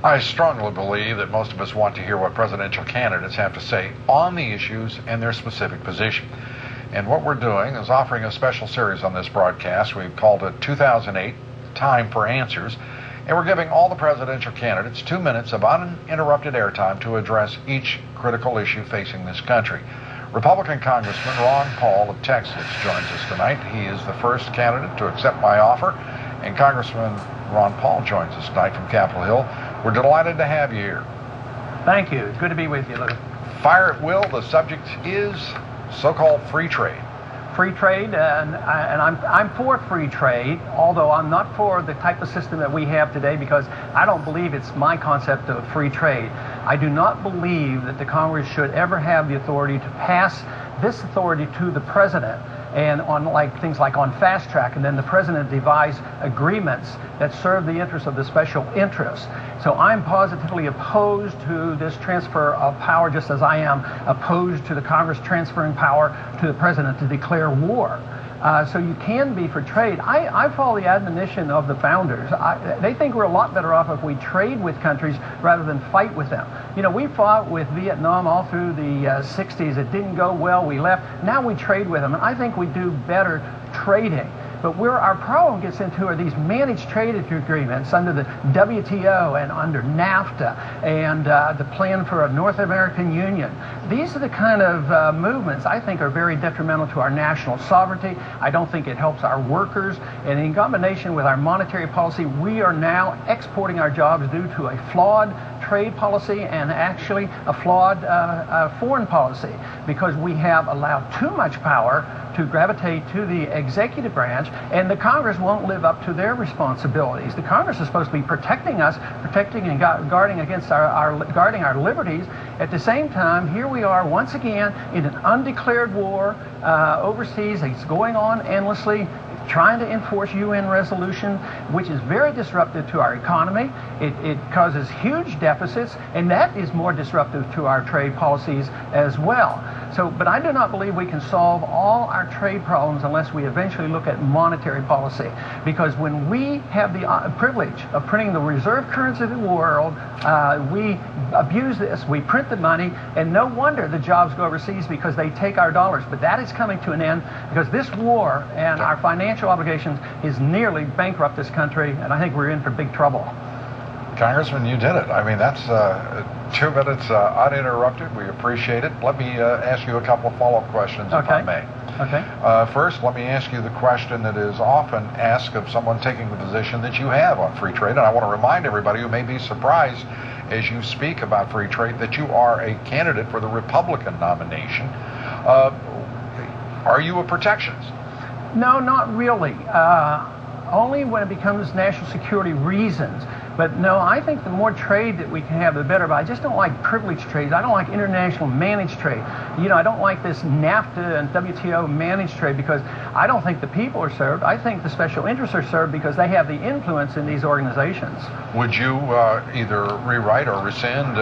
I strongly believe that most of us want to hear what presidential candidates have to say on the issues and their specific position. And what we're doing is offering a special series on this broadcast. We've called it 2008 Time for Answers, and we're giving all the presidential candidates 2 minutes of uninterrupted airtime to address each critical issue facing this country. Republican Congressman Ron Paul of Texas joins us tonight. He is the first candidate to accept my offer, and Congressman Ron Paul joins us tonight from Capitol Hill. We're delighted to have you here. Thank you. It's good to be with you, Lou. Fire at will. The subject is so-called free trade. Free trade, and I'm for free trade, although I'm not for the type of system that we have today, because I don't believe it's my concept of free trade. I do not believe that the Congress should ever have the authority to pass this authority to the president, and on things like on fast track, and then the president devise agreements that serve the interests of the special interests. So I'm positively opposed to this transfer of power, just as I am opposed to the Congress transferring power to the president to declare war. So you can be for trade. I follow the admonition of the founders. They think we're a lot better off if we trade with countries rather than fight with them. You know, we fought with Vietnam all through the 60s. It didn't go well. We left. Now we trade with them, and I think we do better trading. But where our problem gets into are these managed trade agreements under the WTO and under NAFTA and the plan for a North American Union. These are the kind of movements I think are very detrimental to our national sovereignty. I don't think it helps our workers. And in combination with our monetary policy, we are now exporting our jobs due to a flawed trade policy and actually a flawed foreign policy, because we have allowed too much power to gravitate to the executive branch, and the Congress won't live up to their responsibilities. The Congress is supposed to be protecting us, protecting and guarding against guarding our liberties. At the same time, here we are once again in an undeclared war overseas. It's going on endlessly, trying to enforce UN resolution, which is very disruptive to our economy. It causes huge deficits, and that is more disruptive to our trade policies as well. So, but I do not believe we can solve all our trade problems unless we eventually look at monetary policy. Because when we have the privilege of printing the reserve currency of the world, we abuse this. We print the money, and no wonder the jobs go overseas, because they take our dollars. But that is coming to an end, because this war and our financial obligations is nearly bankrupt this country, and I think we're in for big trouble. Congressman, you did it. I mean, that's 2 minutes uninterrupted. We appreciate it. Let me ask you a couple of follow-up questions, if I may. Okay. First, let me ask you the question that is often asked of someone taking the position that you have on free trade. And I want to remind everybody who may be surprised as you speak about free trade that you are a candidate for the Republican nomination. Are you a protectionist? No, not really. Only when it becomes national security reasons. But no, I think the more trade that we can have, the better. But I just don't like privileged trade. I don't like international managed trade. You know, I don't like this NAFTA and WTO managed trade, because I don't think the people are served. I think the special interests are served because they have the influence in these organizations. Would you either rewrite or rescind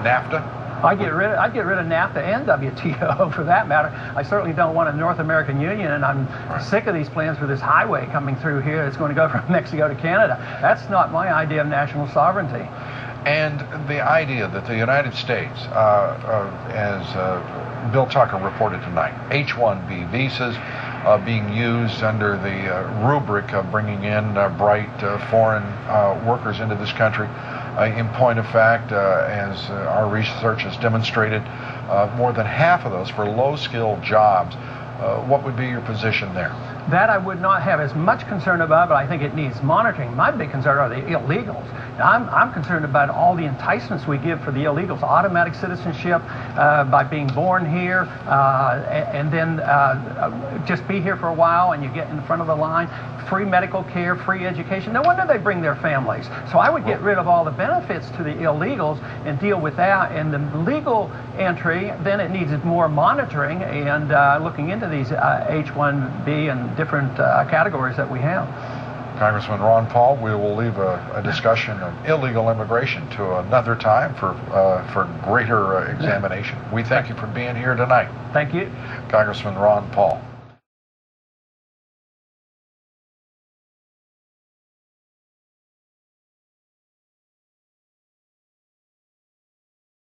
NAFTA? I'd get rid of NAFTA and WTO for that matter. I certainly don't want a North American Union, and I'm sick of these plans for this highway coming through here. It's going to go from Mexico to Canada. That's not my idea of national sovereignty. And the idea that the United States, as Bill Tucker reported tonight, H-1B visas being used under the rubric of bringing in bright foreign workers into this country. In point of fact, as our research has demonstrated, more than half of those for low-skilled jobs. What would be your position there? That I would not have as much concern about, but I think it needs monitoring. My big concern are the illegals. I'm concerned about all the enticements we give for the illegals. Automatic citizenship by being born here, and then just be here for a while and you get in front of the line. Free medical care, free education. No wonder they bring their families. So I would get rid of all the benefits to the illegals and deal with that. And the legal entry, then it needs more monitoring and looking into these H-1B and different categories that we have. Congressman Ron Paul, we will leave a discussion of illegal immigration to another time for greater examination. We thank you for being here tonight. Thank you. Congressman Ron Paul.